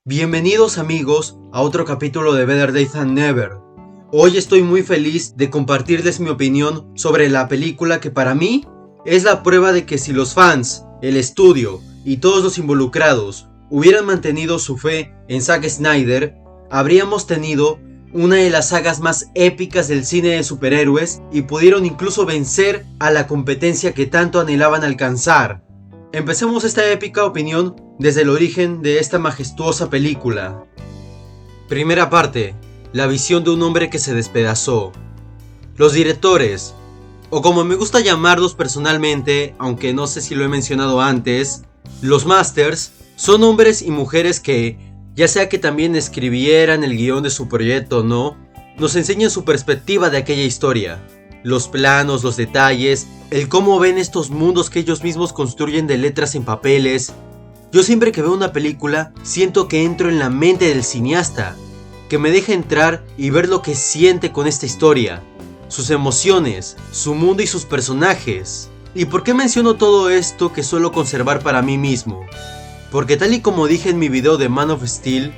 Bienvenidos amigos a otro capítulo de Better Day Than Never. Hoy estoy muy feliz de compartirles mi opinión sobre la película que para mí es la prueba de que si los fans, el estudio y todos los involucrados hubieran mantenido su fe en Zack Snyder, habríamos tenido una de las sagas más épicas del cine de superhéroes y pudieron incluso vencer a la competencia que tanto anhelaban alcanzar. Empecemos esta épica opinión desde el origen de esta majestuosa película. Primera parte, la visión de un hombre que se despedazó. Los directores, o como me gusta llamarlos personalmente, aunque no sé si lo he mencionado antes, los masters, son hombres y mujeres que, ya sea que también escribieran el guión de su proyecto o no, nos enseñan su perspectiva de aquella historia. Los planos, los detalles, el cómo ven estos mundos que ellos mismos construyen de letras en papeles. Yo siempre que veo una película, siento que entro en la mente del cineasta, que me deja entrar y ver lo que siente con esta historia, sus emociones, su mundo y sus personajes. ¿Y por qué menciono todo esto que suelo conservar para mí mismo? Porque tal y como dije en mi video de Man of Steel,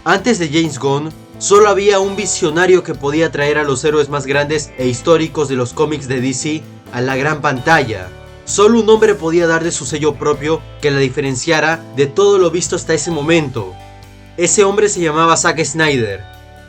antes de James Gunn, solo había un visionario que podía traer a los héroes más grandes e históricos de los cómics de DC a la gran pantalla. Solo un hombre podía darle su sello propio que la diferenciara de todo lo visto hasta ese momento. Ese hombre se llamaba Zack Snyder,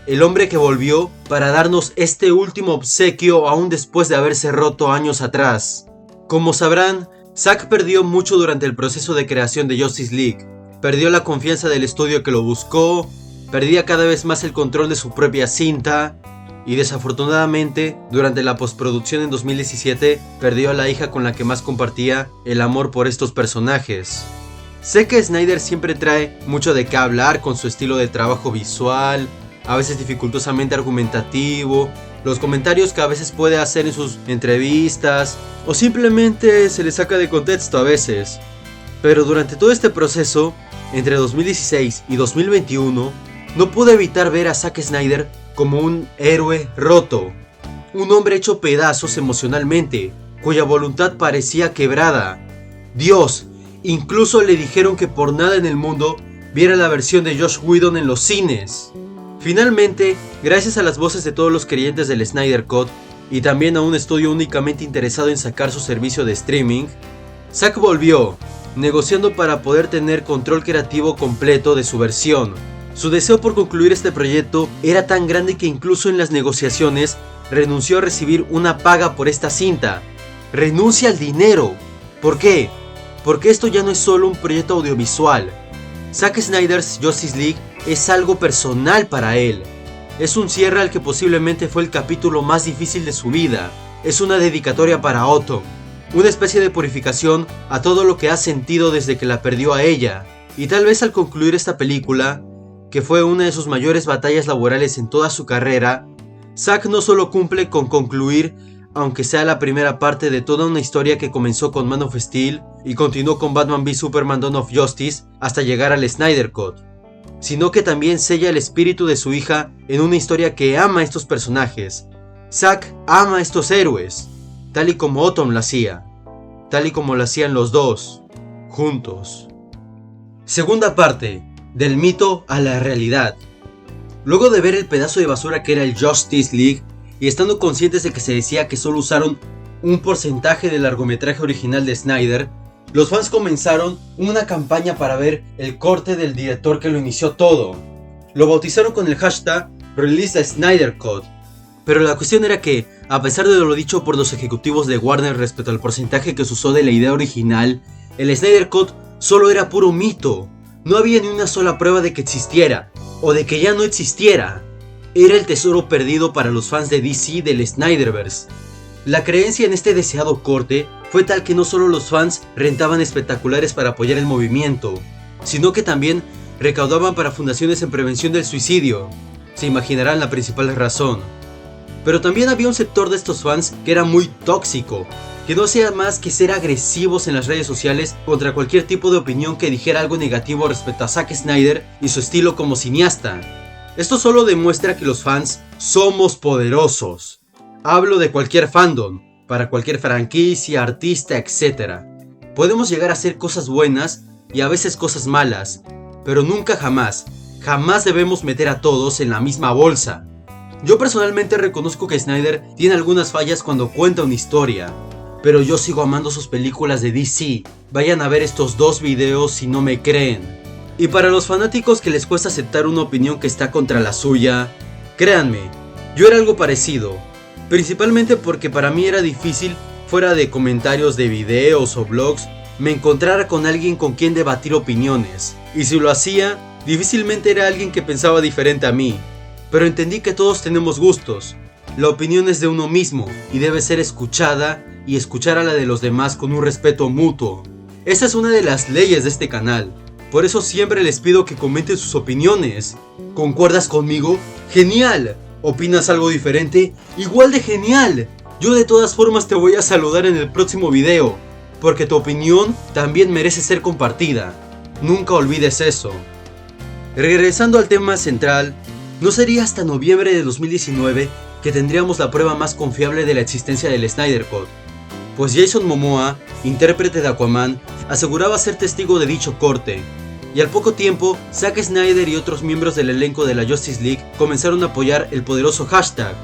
el hombre que volvió para darnos este último obsequio aún después de haberse roto años atrás. Como sabrán, Zack perdió mucho durante el proceso de creación de Justice League. Perdió la confianza del estudio que lo buscó, perdía cada vez más el control de su propia cinta y desafortunadamente durante la postproducción en 2017 perdió a la hija con la que más compartía el amor por estos personajes. Sé que Snyder siempre trae mucho de qué hablar con su estilo de trabajo visual, a veces dificultosamente argumentativo, los comentarios que a veces puede hacer en sus entrevistas o simplemente se le saca de contexto a veces. Pero durante todo este proceso, entre 2016 y 2021, no pude evitar ver a Zack Snyder como un héroe roto, un hombre hecho pedazos emocionalmente, cuya voluntad parecía quebrada. Dios, incluso le dijeron que por nada en el mundo viera la versión de Joss Whedon en los cines. Finalmente, gracias a las voces de todos los creyentes del Snyder Cut y también a un estudio únicamente interesado en sacar su servicio de streaming, Zack volvió, negociando para poder tener control creativo completo de su versión. Su deseo por concluir este proyecto era tan grande que incluso en las negociaciones renunció a recibir una paga por esta cinta. Renuncia al dinero. ¿Por qué? Porque esto ya no es solo un proyecto audiovisual. Zack Snyder's Justice League es algo personal para él. Es un cierre al que posiblemente fue el capítulo más difícil de su vida. Es una dedicatoria para Autumn, una especie de purificación a todo lo que ha sentido desde que la perdió a ella. Y tal vez al concluir esta película, que fue una de sus mayores batallas laborales en toda su carrera, Zack no solo cumple con concluir, aunque sea la primera parte de toda una historia que comenzó con Man of Steel y continuó con Batman v Superman Dawn of Justice hasta llegar al Snyder Cut, sino que también sella el espíritu de su hija en una historia que ama a estos personajes. Zack ama a estos héroes, tal y como Autumn lo hacía, tal y como lo hacían los dos, juntos. Segunda parte, del mito a la realidad. Luego de ver el pedazo de basura que era el Justice League y estando conscientes de que se decía que solo usaron un porcentaje del largometraje original de Snyder, los fans comenzaron una campaña para ver el corte del director que lo inició todo. Lo bautizaron con el hashtag Release the Snyder Cut. Pero la cuestión era que, a pesar de lo dicho por los ejecutivos de Warner respecto al porcentaje que se usó de la idea original, el Snyder Cut solo era puro mito. No había ni una sola prueba de que existiera, o de que ya no existiera. Era el tesoro perdido para los fans de DC del Snyderverse. La creencia en este deseado corte fue tal que no solo los fans rentaban espectaculares para apoyar el movimiento, sino que también recaudaban para fundaciones en prevención del suicidio. Se imaginarán la principal razón. Pero también había un sector de estos fans que era muy tóxico, que no hacía más que ser agresivos en las redes sociales contra cualquier tipo de opinión que dijera algo negativo respecto a Zack Snyder y su estilo como cineasta. Esto solo demuestra que los fans somos poderosos. Hablo de cualquier fandom, para cualquier franquicia, artista, etc. Podemos llegar a hacer cosas buenas y a veces cosas malas, pero nunca jamás jamás debemos meter a todos en la misma bolsa. Yo personalmente reconozco que Snyder tiene algunas fallas cuando cuenta una historia, pero yo sigo amando sus películas de DC. Vayan a ver estos 2 videos si no me creen. Y para los fanáticos que les cuesta aceptar una opinión que está contra la suya, créanme, yo era algo parecido, principalmente porque para mí era difícil, fuera de comentarios de videos o blogs, me encontrara con alguien con quien debatir opiniones, y si lo hacía, difícilmente era alguien que pensaba diferente a mí, pero entendí que todos tenemos gustos, la opinión es de uno mismo, y debe ser escuchada, y escuchar a la de los demás con un respeto mutuo. Esa es una de las leyes de este canal. Por eso siempre les pido que comenten sus opiniones. ¿Concuerdas conmigo? ¡Genial! ¿Opinas algo diferente? ¡Igual de genial! Yo de todas formas te voy a saludar en el próximo video, porque tu opinión también merece ser compartida. Nunca olvides eso. Regresando al tema central, no sería hasta noviembre de 2019 que tendríamos la prueba más confiable de la existencia del Snyder Cut, pues Jason Momoa, intérprete de Aquaman, aseguraba ser testigo de dicho corte. Y al poco tiempo, Zack Snyder y otros miembros del elenco de la Justice League comenzaron a apoyar el poderoso hashtag,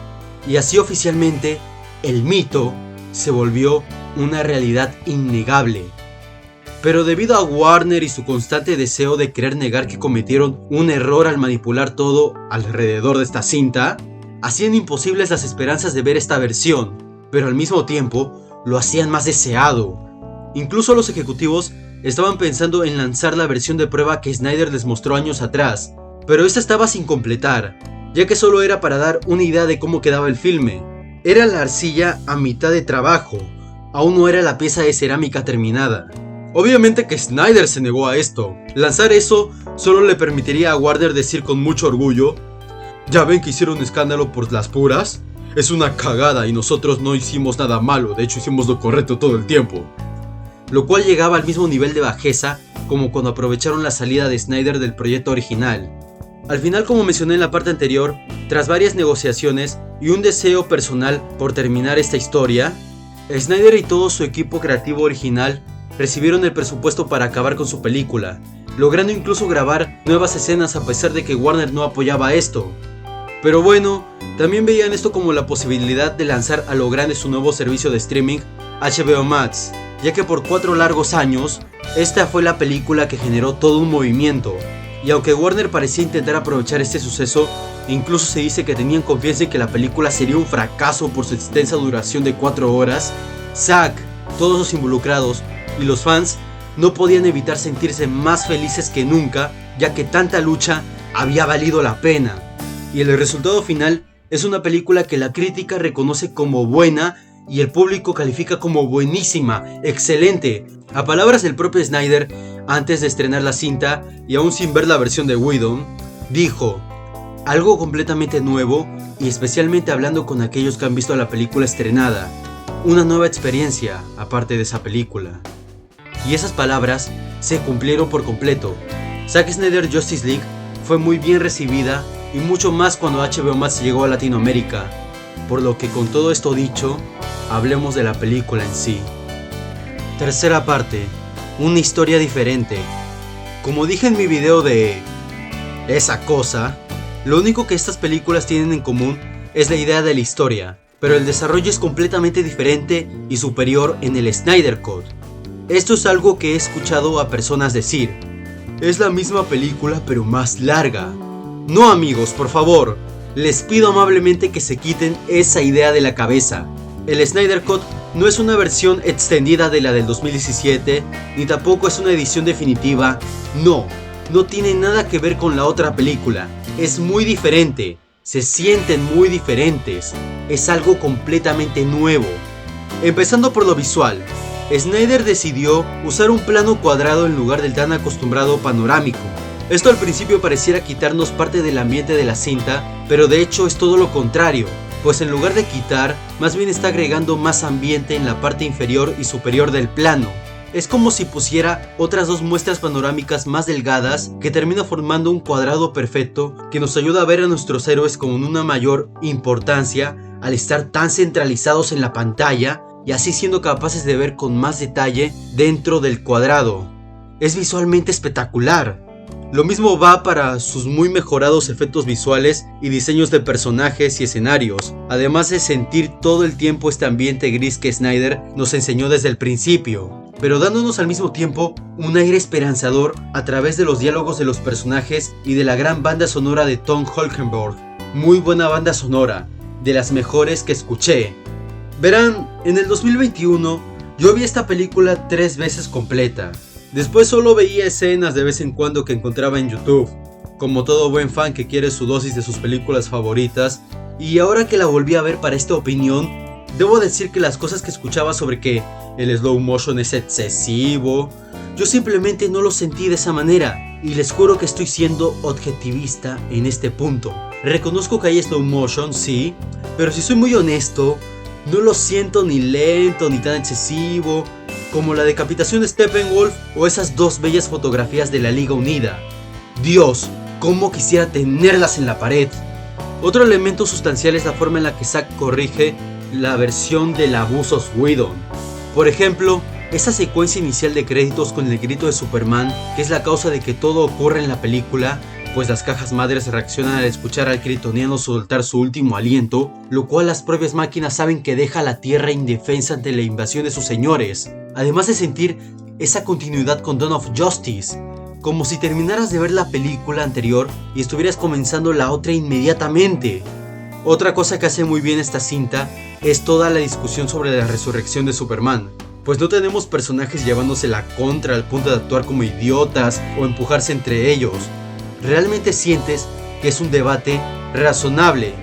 y así oficialmente, el mito se volvió una realidad innegable. Pero debido a Warner y su constante deseo de querer negar que cometieron un error al manipular todo alrededor de esta cinta, hacían imposibles las esperanzas de ver esta versión, pero al mismo tiempo lo hacían más deseado. Incluso los ejecutivos estaban pensando en lanzar la versión de prueba que Snyder les mostró años atrás, pero esta estaba sin completar, ya que solo era para dar una idea de cómo quedaba el filme. Era la arcilla a mitad de trabajo, aún no era la pieza de cerámica terminada. Obviamente que Snyder se negó a esto. Lanzar eso solo le permitiría a Warner decir con mucho orgullo: ¿ya ven que hicieron escándalo por las puras? Es una cagada y nosotros no hicimos nada malo, de hecho hicimos lo correcto todo el tiempo. Lo cual llegaba al mismo nivel de bajeza como cuando aprovecharon la salida de Snyder del proyecto original. Al final, como mencioné en la parte anterior, tras varias negociaciones y un deseo personal por terminar esta historia, Snyder y todo su equipo creativo original recibieron el presupuesto para acabar con su película, logrando incluso grabar nuevas escenas a pesar de que Warner no apoyaba esto. Pero bueno, también veían esto como la posibilidad de lanzar a lo grande su nuevo servicio de streaming, HBO Max, ya que por 4 largos años, esta fue la película que generó todo un movimiento, y aunque Warner parecía intentar aprovechar este suceso, incluso se dice que tenían confianza en que la película sería un fracaso por su extensa duración de 4 horas, Zack, todos los involucrados y los fans no podían evitar sentirse más felices que nunca, ya que tanta lucha había valido la pena. Y el resultado final es una película que la crítica reconoce como buena y el público califica como buenísima, excelente. A palabras del propio Snyder, antes de estrenar la cinta y aún sin ver la versión de Whedon, dijo: algo completamente nuevo y especialmente hablando con aquellos que han visto la película estrenada, una nueva experiencia aparte de esa película. Y esas palabras se cumplieron por completo. Zack Snyder Justice League fue muy bien recibida y mucho más cuando HBO Max llegó a Latinoamérica, por lo que con todo esto dicho, hablemos de la película en sí. Tercera parte, una historia diferente. Como dije en mi video de esa cosa, lo único que estas películas tienen en común es la idea de la historia, pero el desarrollo es completamente diferente y superior en el Snyder Cut. Esto es algo que he escuchado a personas decir: es la misma película pero más larga. No amigos, por favor, les pido amablemente que se quiten esa idea de la cabeza. El Snyder Cut no es una versión extendida de la del 2017, ni tampoco es una edición definitiva. No tiene nada que ver con la otra película. Es muy diferente, se sienten muy diferentes, es algo completamente nuevo. Empezando por lo visual, Snyder decidió usar un plano cuadrado en lugar del tan acostumbrado panorámico. Esto al principio pareciera quitarnos parte del ambiente de la cinta, pero de hecho es todo lo contrario, pues en lugar de quitar, más bien está agregando más ambiente en la parte inferior y superior del plano. Es como si pusiera otras 2 muestras panorámicas más delgadas que termina formando un cuadrado perfecto que nos ayuda a ver a nuestros héroes con una mayor importancia al estar tan centralizados en la pantalla y así siendo capaces de ver con más detalle dentro del cuadrado. Es visualmente espectacular. Lo mismo va para sus muy mejorados efectos visuales y diseños de personajes y escenarios, además de sentir todo el tiempo este ambiente gris que Snyder nos enseñó desde el principio, pero dándonos al mismo tiempo un aire esperanzador a través de los diálogos de los personajes y de la gran banda sonora de Tom Holkenborg. Muy buena banda sonora, de las mejores que escuché. Verán, en el 2021 yo vi esta película 3 veces completa. Después solo veía escenas de vez en cuando que encontraba en YouTube, como todo buen fan que quiere su dosis de sus películas favoritas, y ahora que la volví a ver para esta opinión, debo decir que las cosas que escuchaba sobre que el slow motion es excesivo, yo simplemente no lo sentí de esa manera, y les juro que estoy siendo objetivista en este punto. Reconozco que hay slow motion, sí, pero si soy muy honesto, no lo siento ni lento ni tan excesivo como la decapitación de Steppenwolf o esas 2 bellas fotografías de la Liga Unida. Dios, cómo quisiera tenerlas en la pared. Otro elemento sustancial es la forma en la que Zack corrige la versión del abuso Whedon. Por ejemplo, esa secuencia inicial de créditos con el grito de Superman, que es la causa de que todo ocurre en la película, pues las cajas madres reaccionan al escuchar al kryptoniano soltar su último aliento, lo cual las propias máquinas saben que deja a la Tierra indefensa ante la invasión de sus señores. Además de sentir esa continuidad con Dawn of Justice, como si terminaras de ver la película anterior y estuvieras comenzando la otra inmediatamente. Otra cosa que hace muy bien esta cinta es toda la discusión sobre la resurrección de Superman, pues no tenemos personajes llevándose la contra al punto de actuar como idiotas o empujarse entre ellos. Realmente sientes que es un debate razonable,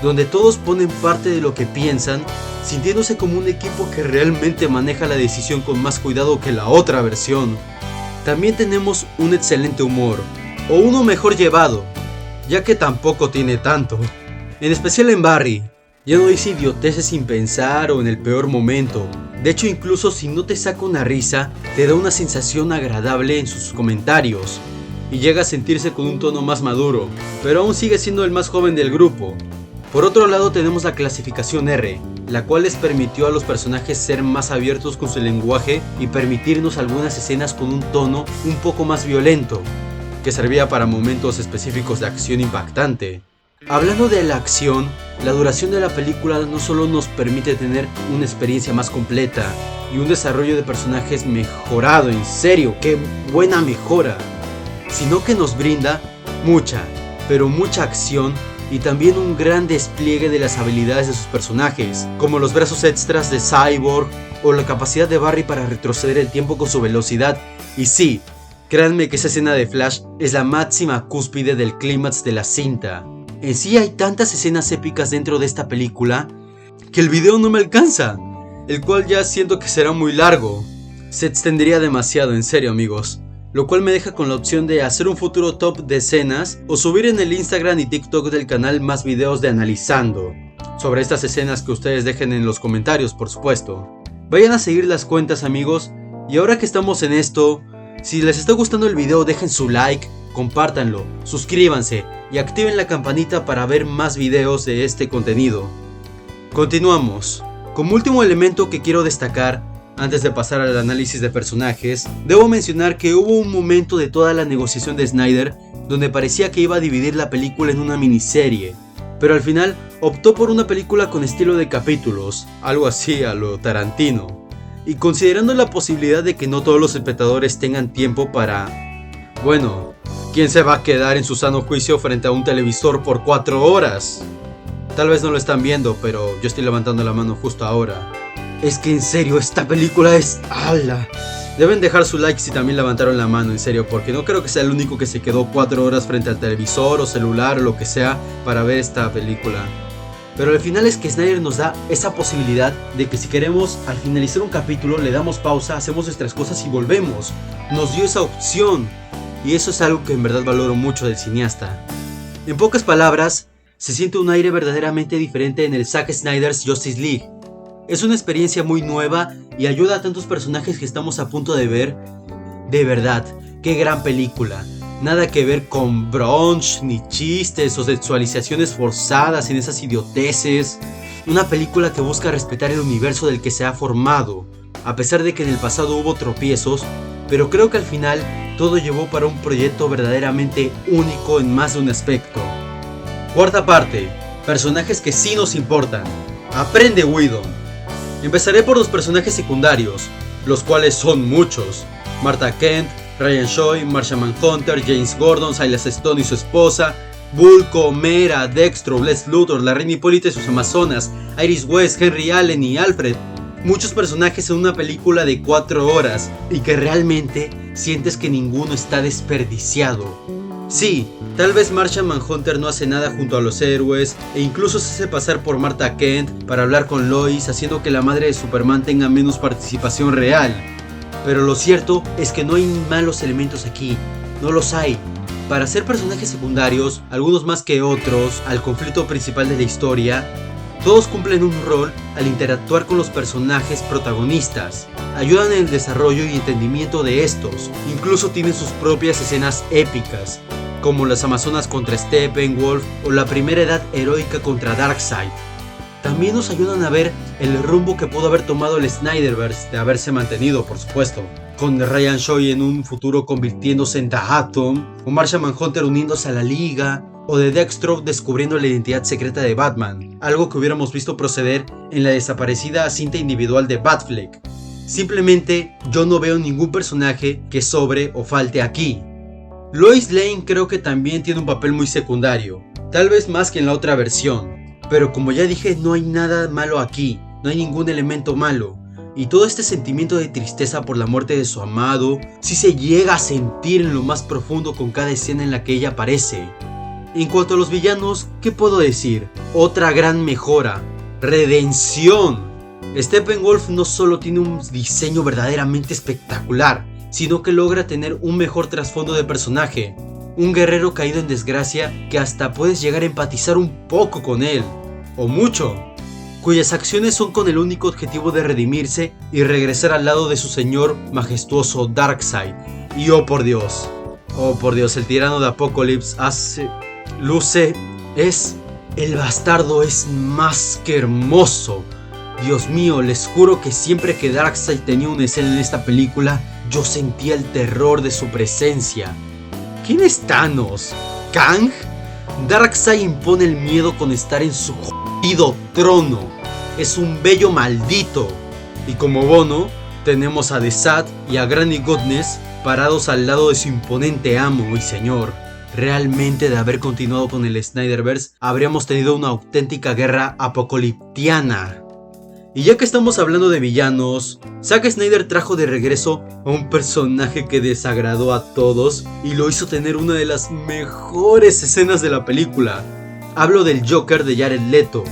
donde todos ponen parte de lo que piensan, sintiéndose como un equipo que realmente maneja la decisión con más cuidado que la otra versión. También tenemos un excelente humor, o uno mejor llevado, ya que tampoco tiene tanto. En especial en Barry, ya no dice idioteces sin pensar o en el peor momento. De hecho, incluso si no te saca una risa, te da una sensación agradable en sus comentarios, y llega a sentirse con un tono más maduro, pero aún sigue siendo el más joven del grupo. Por otro lado tenemos la clasificación R, la cual les permitió a los personajes ser más abiertos con su lenguaje y permitirnos algunas escenas con un tono un poco más violento, que servía para momentos específicos de acción impactante. Hablando de la acción, la duración de la película no solo nos permite tener una experiencia más completa y un desarrollo de personajes mejorado, en serio, qué buena mejora, sino que nos brinda mucha, pero mucha acción y también un gran despliegue de las habilidades de sus personajes, como los brazos extras de Cyborg o la capacidad de Barry para retroceder el tiempo con su velocidad. Y sí, créanme que esa escena de Flash es la máxima cúspide del clímax de la cinta. En sí hay tantas escenas épicas dentro de esta película que el video no me alcanza, el cual ya siento que será muy largo. Se extendería demasiado, en serio amigos. Lo cual me deja con la opción de hacer un futuro top de escenas o subir en el Instagram y TikTok del canal más videos de analizando sobre estas escenas que ustedes dejen en los comentarios, por supuesto. Vayan a seguir las cuentas amigos, y ahora que estamos en esto, si les está gustando el video dejen su like, compártanlo, suscríbanse y activen la campanita para ver más videos de este contenido. Continuamos. Como último elemento que quiero destacar, antes de pasar al análisis de personajes, debo mencionar que hubo un momento de toda la negociación de Snyder donde parecía que iba a dividir la película en una miniserie, pero al final optó por una película con estilo de capítulos, algo así a lo Tarantino, y considerando la posibilidad de que no todos los espectadores tengan tiempo para... Bueno, ¿quién se va a quedar en su sano juicio frente a un televisor por 4 horas? Tal vez no lo están viendo, pero yo estoy levantando la mano justo ahora. Es que en serio, esta película es... ¡Hala! Deben dejar su like si también levantaron la mano, en serio, porque no creo que sea el único que se quedó 4 horas frente al televisor o celular o lo que sea para ver esta película. Pero al final es que Snyder nos da esa posibilidad de que si queremos al finalizar un capítulo le damos pausa, hacemos nuestras cosas y volvemos. Nos dio esa opción, y eso es algo que en verdad valoro mucho del cineasta. En pocas palabras, se siente un aire verdaderamente diferente en el Zack Snyder's Justice League. Es una experiencia muy nueva y ayuda a tantos personajes que estamos a punto de ver. De verdad, qué gran película. Nada que ver con brunch, ni chistes o sexualizaciones forzadas en esas idioteces. Una película que busca respetar el universo del que se ha formado, a pesar de que en el pasado hubo tropiezos, pero creo que al final todo llevó para un proyecto verdaderamente único en más de un aspecto. Cuarta parte, personajes que sí nos importan. Aprende Whedon. Empezaré por los personajes secundarios, los cuales son muchos. Martha Kent, Ryan Choi, Martian Manhunter, James Gordon, Silas Stone y su esposa, Vulko, Mera, Dextro, Lex Luthor, la Reina Hipólita y sus amazonas, Iris West, Henry Allen y Alfred. Muchos personajes en una película de 4 horas y que realmente sientes que ninguno está desperdiciado. Sí, tal vez Martian Manhunter no hace nada junto a los héroes e incluso se hace pasar por Martha Kent para hablar con Lois, haciendo que la madre de Superman tenga menos participación real. Pero lo cierto es que no hay malos elementos aquí, no los hay. Para ser personajes secundarios, algunos más que otros, al conflicto principal de la historia, todos cumplen un rol al interactuar con los personajes protagonistas, ayudan en el desarrollo y entendimiento de estos, incluso tienen sus propias escenas épicas, como las Amazonas contra Steppenwolf o la primera edad heroica contra Darkseid. También nos ayudan a ver el rumbo que pudo haber tomado el Snyderverse de haberse mantenido, por supuesto, con Ryan Choi en un futuro convirtiéndose en The Atom, o Martian Manhunter uniéndose a la Liga, o de Dextro descubriendo la identidad secreta de Batman, algo que hubiéramos visto proceder en la desaparecida cinta individual de Batfleck. Simplemente yo no veo ningún personaje que sobre o falte aquí. Lois Lane creo que también tiene un papel muy secundario, tal vez más que en la otra versión, pero como ya dije, no hay nada malo aquí, no hay ningún elemento malo, y todo este sentimiento de tristeza por la muerte de su amado sí se llega a sentir en lo más profundo con cada escena en la que ella aparece. En cuanto a los villanos, ¿qué puedo decir? Otra gran mejora, redención. Steppenwolf no solo tiene un diseño verdaderamente espectacular, sino que logra tener un mejor trasfondo de personaje, un guerrero caído en desgracia que hasta puedes llegar a empatizar un poco con él, o mucho, cuyas acciones son con el único objetivo de redimirse y regresar al lado de su señor majestuoso Darkseid. Y oh por Dios, el tirano de Apokolips el bastardo es más que hermoso. Dios mío, les juro que siempre que Darkseid tenía una escena en esta película, yo sentía el terror de su presencia. ¿Quién es Thanos? ¿Kang? Darkseid impone el miedo con estar en su jodido trono. Es un bello maldito. Y como bono, tenemos a The Sad y a Granny Goodness parados al lado de su imponente amo y señor. Realmente, de haber continuado con el Snyderverse, habríamos tenido una auténtica guerra apocaliptiana. Y ya que estamos hablando de villanos, Zack Snyder trajo de regreso a un personaje que desagradó a todos y lo hizo tener una de las mejores escenas de la película. Hablo del Joker de Jared Leto.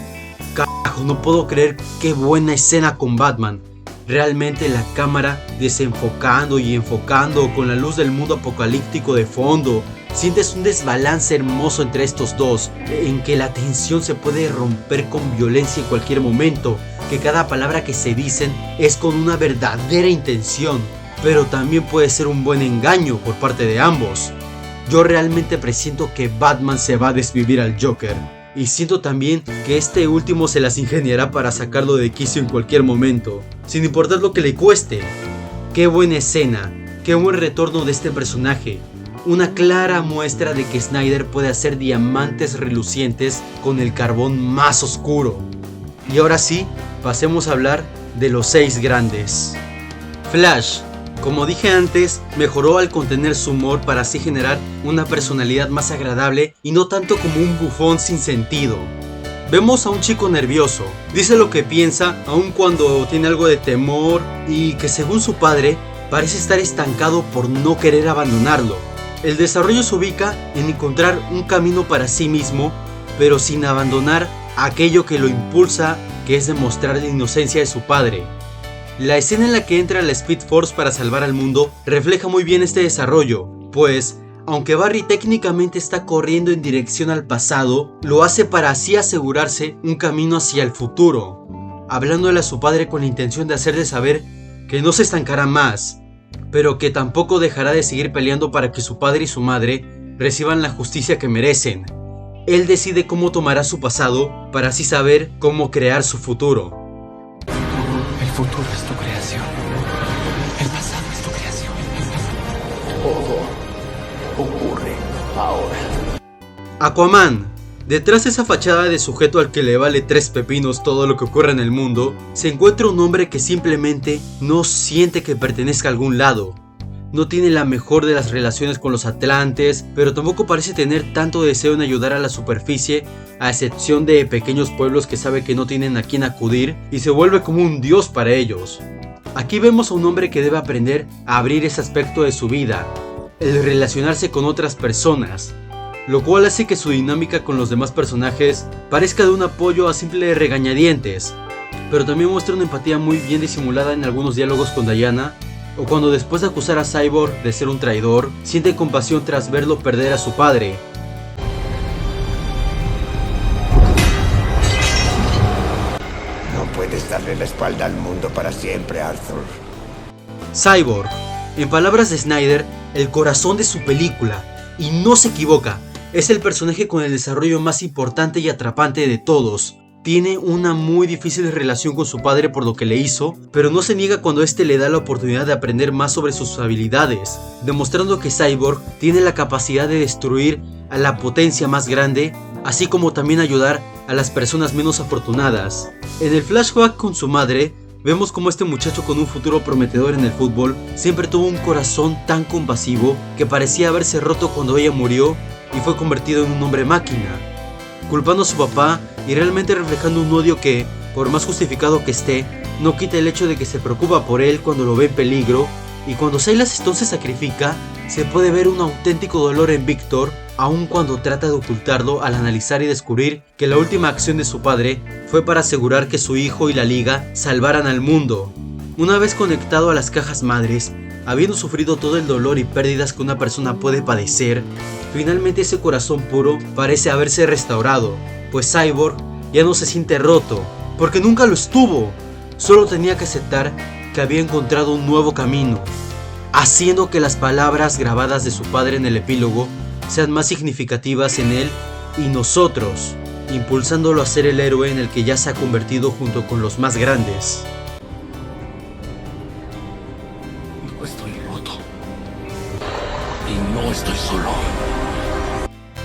Carajo, no puedo creer qué buena escena con Batman. Realmente la cámara desenfocando y enfocando con la luz del mundo apocalíptico de fondo. Sientes un desbalance hermoso entre estos dos, en que la tensión se puede romper con violencia en cualquier momento, que cada palabra que se dicen es con una verdadera intención, pero también puede ser un buen engaño por parte de ambos. Yo realmente presiento que Batman se va a desvivir al Joker, y siento también que este último se las ingeniará para sacarlo de quicio en cualquier momento, sin importar lo que le cueste. Qué buena escena, qué buen retorno de este personaje. Una clara muestra de que Snyder puede hacer diamantes relucientes con el carbón más oscuro. Y ahora sí, pasemos a hablar de los 6 grandes. Flash, como dije antes, mejoró al contener su humor para así generar una personalidad más agradable y no tanto como un bufón sin sentido. Vemos a un chico nervioso, dice lo que piensa aun cuando tiene algo de temor y que según su padre parece estar estancado por no querer abandonarlo. El desarrollo se ubica en encontrar un camino para sí mismo, pero sin abandonar aquello que lo impulsa, que es demostrar la inocencia de su padre. La escena en la que entra la Speed Force para salvar al mundo refleja muy bien este desarrollo, pues, aunque Barry técnicamente está corriendo en dirección al pasado, lo hace para así asegurarse un camino hacia el futuro, hablándole a su padre con la intención de hacerle saber que no se estancará más, pero que tampoco dejará de seguir peleando para que su padre y su madre reciban la justicia que merecen. Él decide cómo tomará su pasado para así saber cómo crear su futuro. El futuro es tu creación. El pasado es tu creación. Aquaman. Detrás de esa fachada de sujeto al que le vale 3 pepinos todo lo que ocurre en el mundo, se encuentra un hombre que simplemente no siente que pertenezca a algún lado. No tiene la mejor de las relaciones con los atlantes, pero tampoco parece tener tanto deseo en ayudar a la superficie, a excepción de pequeños pueblos que sabe que no tienen a quién acudir y se vuelve como un dios para ellos. Aquí vemos a un hombre que debe aprender a abrir ese aspecto de su vida, el relacionarse con otras personas, lo cual hace que su dinámica con los demás personajes parezca de un apoyo a simple regañadientes, pero también muestra una empatía muy bien disimulada en algunos diálogos con Diana, o cuando después de acusar a Cyborg de ser un traidor, siente compasión tras verlo perder a su padre. No puedes darle la espalda al mundo para siempre, Arthur. Cyborg, en palabras de Snyder, el corazón de su película, y no se equivoca, es el personaje con el desarrollo más importante y atrapante de todos. Tiene una muy difícil relación con su padre por lo que le hizo, pero no se niega cuando este le da la oportunidad de aprender más sobre sus habilidades, demostrando que Cyborg tiene la capacidad de destruir a la potencia más grande, así como también ayudar a las personas menos afortunadas. En el flashback con su madre, vemos como este muchacho con un futuro prometedor en el fútbol siempre tuvo un corazón tan compasivo que parecía haberse roto cuando ella murió y fue convertido en un hombre máquina, culpando a su papá y realmente reflejando un odio que, por más justificado que esté, no quita el hecho de que se preocupa por él cuando lo ve en peligro, y cuando Silas Stone se sacrifica, se puede ver un auténtico dolor en Victor, aun cuando trata de ocultarlo al analizar y descubrir que la última acción de su padre fue para asegurar que su hijo y la Liga salvaran al mundo. Una vez conectado a las cajas madres, habiendo sufrido todo el dolor y pérdidas que una persona puede padecer, finalmente ese corazón puro parece haberse restaurado, pues Cyborg ya no se siente roto, porque nunca lo estuvo, solo tenía que aceptar que había encontrado un nuevo camino, haciendo que las palabras grabadas de su padre en el epílogo sean más significativas en él y nosotros, impulsándolo a ser el héroe en el que ya se ha convertido junto con los más grandes. No estoy roto. Y no estoy solo.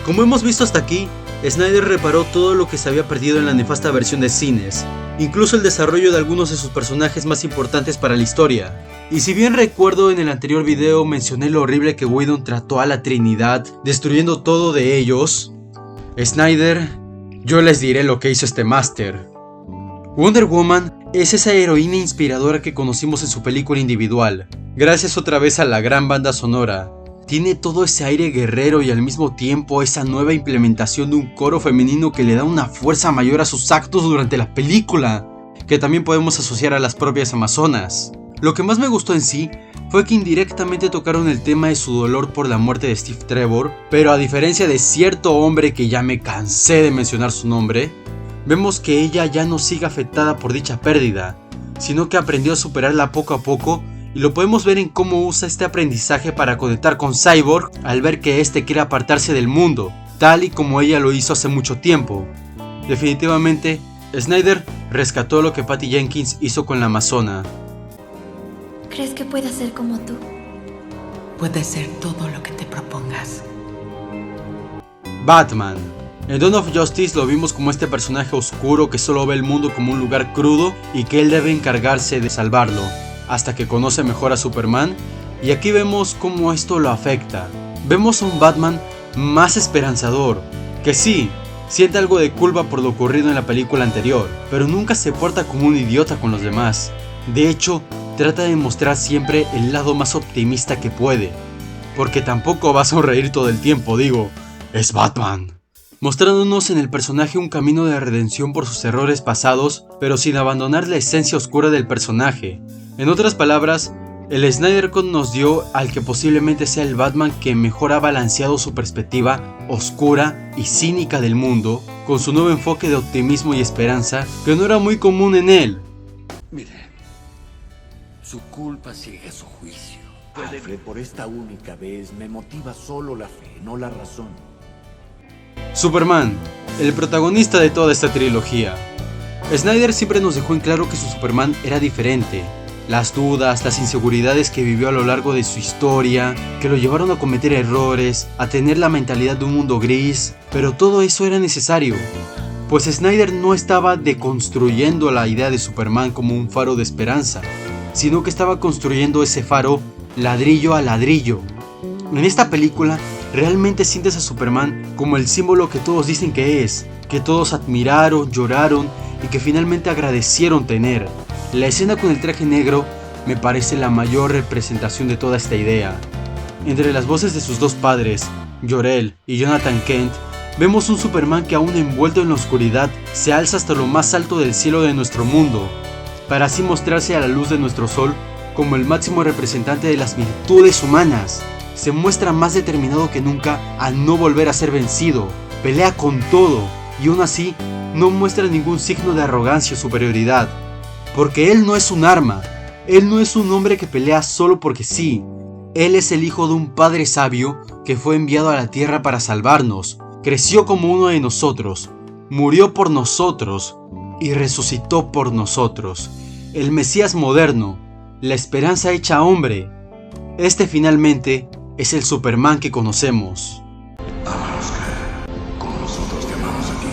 Como hemos visto hasta aquí, Snyder reparó todo lo que se había perdido en la nefasta versión de cines, incluso el desarrollo de algunos de sus personajes más importantes para la historia. Y si bien recuerdo en el anterior video mencioné lo horrible que Whedon trató a la Trinidad, destruyendo todo de ellos, Snyder, yo les diré lo que hizo este máster. Wonder Woman es esa heroína inspiradora que conocimos en su película individual, gracias otra vez a la gran banda sonora. Tiene todo ese aire guerrero y al mismo tiempo esa nueva implementación de un coro femenino que le da una fuerza mayor a sus actos durante la película, que también podemos asociar a las propias Amazonas. Lo que más me gustó en sí fue que indirectamente tocaron el tema de su dolor por la muerte de Steve Trevor, pero a diferencia de cierto hombre que ya me cansé de mencionar su nombre, vemos que ella ya no sigue afectada por dicha pérdida, sino que aprendió a superarla poco a poco. Y lo podemos ver en cómo usa este aprendizaje para conectar con Cyborg al ver que este quiere apartarse del mundo, tal y como ella lo hizo hace mucho tiempo. Definitivamente, Snyder rescató lo que Patty Jenkins hizo con la Amazona. ¿Crees que pueda ser como tú? Puede ser todo lo que te propongas. Batman. En Dawn of Justice lo vimos como este personaje oscuro que solo ve el mundo como un lugar crudo y que él debe encargarse de salvarlo, hasta que conoce mejor a Superman, y aquí vemos cómo esto lo afecta. Vemos a un Batman más esperanzador, que sí, siente algo de culpa por lo ocurrido en la película anterior, pero nunca se porta como un idiota con los demás. De hecho, trata de mostrar siempre el lado más optimista que puede, porque tampoco va a sonreír todo el tiempo, digo, es Batman. Mostrándonos en el personaje un camino de redención por sus errores pasados, pero sin abandonar la esencia oscura del personaje. En otras palabras, el Snyder Cut nos dio al que posiblemente sea el Batman que mejor ha balanceado su perspectiva oscura y cínica del mundo, con su nuevo enfoque de optimismo y esperanza que no era muy común en él. Mire, su culpa ciega su juicio. Alfred, por esta única vez me motiva solo la fe, no la razón. Superman, el protagonista de toda esta trilogía. Snyder siempre nos dejó en claro que su Superman era diferente, las dudas, las inseguridades que vivió a lo largo de su historia, que lo llevaron a cometer errores, a tener la mentalidad de un mundo gris, pero todo eso era necesario, pues Snyder no estaba deconstruyendo la idea de Superman como un faro de esperanza, sino que estaba construyendo ese faro ladrillo a ladrillo. En esta película realmente sientes a Superman como el símbolo que todos dicen que es, que todos admiraron, lloraron y que finalmente agradecieron tener. La escena con el traje negro me parece la mayor representación de toda esta idea. Entre las voces de sus dos padres, Jor-El y Jonathan Kent, vemos un Superman que aún envuelto en la oscuridad se alza hasta lo más alto del cielo de nuestro mundo, para así mostrarse a la luz de nuestro sol como el máximo representante de las virtudes humanas. Se muestra más determinado que nunca a no volver a ser vencido, pelea con todo y aún así no muestra ningún signo de arrogancia o superioridad. Porque él no es un arma, él no es un hombre que pelea solo porque sí. Él es el hijo de un padre sabio que fue enviado a la tierra para salvarnos, creció como uno de nosotros, murió por nosotros y resucitó por nosotros. El Mesías moderno, la esperanza hecha hombre. Este finalmente es el Superman que conocemos. Ámanos, como nosotros te amamos a ti.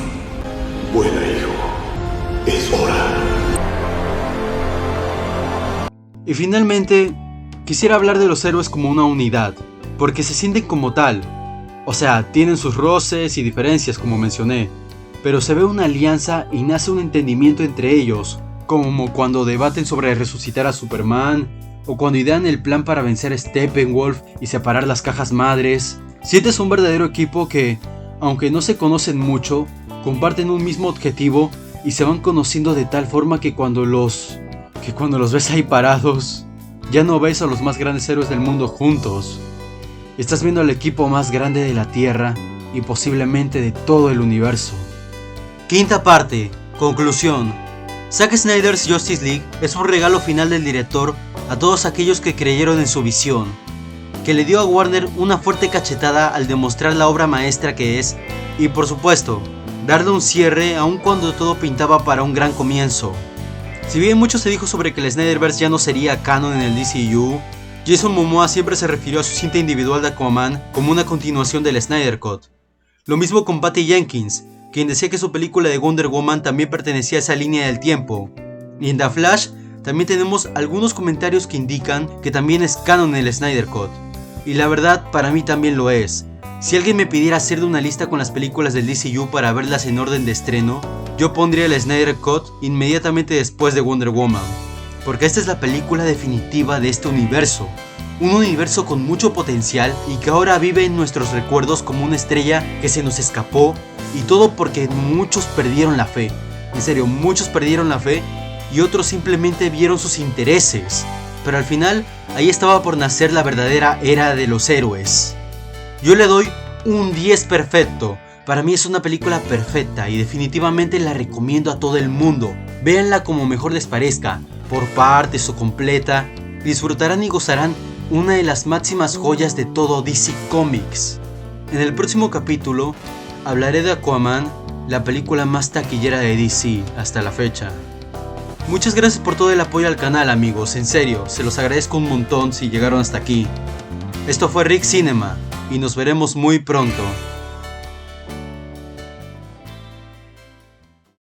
Vuela, hijo. Es hora. Y finalmente, quisiera hablar de los héroes como una unidad, porque se sienten como tal. O sea, tienen sus roces y diferencias como mencioné, pero se ve una alianza y nace un entendimiento entre ellos, como cuando debaten sobre resucitar a Superman, o cuando idean el plan para vencer a Steppenwolf y separar las cajas madres. Sientes un verdadero equipo que, aunque no se conocen mucho, comparten un mismo objetivo y se van conociendo de tal forma que cuando los ves ahí parados, ya no ves a los más grandes héroes del mundo juntos. Estás viendo al equipo más grande de la Tierra y posiblemente de todo el universo. Quinta parte, conclusión. Zack Snyder's Justice League es un regalo final del director a todos aquellos que creyeron en su visión, que le dio a Warner una fuerte cachetada al demostrar la obra maestra que es, y por supuesto, darle un cierre aun cuando todo pintaba para un gran comienzo. Si bien mucho se dijo sobre que el Snyderverse ya no sería canon en el DCU, Jason Momoa siempre se refirió a su cinta individual de Aquaman como una continuación del Snyder Cut. Lo mismo con Patty Jenkins, quien decía que su película de Wonder Woman también pertenecía a esa línea del tiempo. Y en The Flash también tenemos algunos comentarios que indican que también es canon el Snyder Cut. Y la verdad, para mí también lo es. Si alguien me pidiera hacer de una lista con las películas del DCU para verlas en orden de estreno, yo pondría el Snyder Cut inmediatamente después de Wonder Woman, porque esta es la película definitiva de este universo, un universo con mucho potencial y que ahora vive en nuestros recuerdos como una estrella que se nos escapó, y todo porque muchos perdieron la fe. En serio, muchos perdieron la fe y otros simplemente vieron sus intereses, pero al final ahí estaba por nacer la verdadera era de los héroes. Yo le doy un 10 perfecto. Para mí es una película perfecta y definitivamente la recomiendo a todo el mundo. Véanla como mejor les parezca, por partes o completa. Disfrutarán y gozarán una de las máximas joyas de todo DC Comics. En el próximo capítulo hablaré de Aquaman, la película más taquillera de DC hasta la fecha. Muchas gracias por todo el apoyo al canal, amigos, en serio, se los agradezco un montón si llegaron hasta aquí. Esto fue Rick Cinema y nos veremos muy pronto.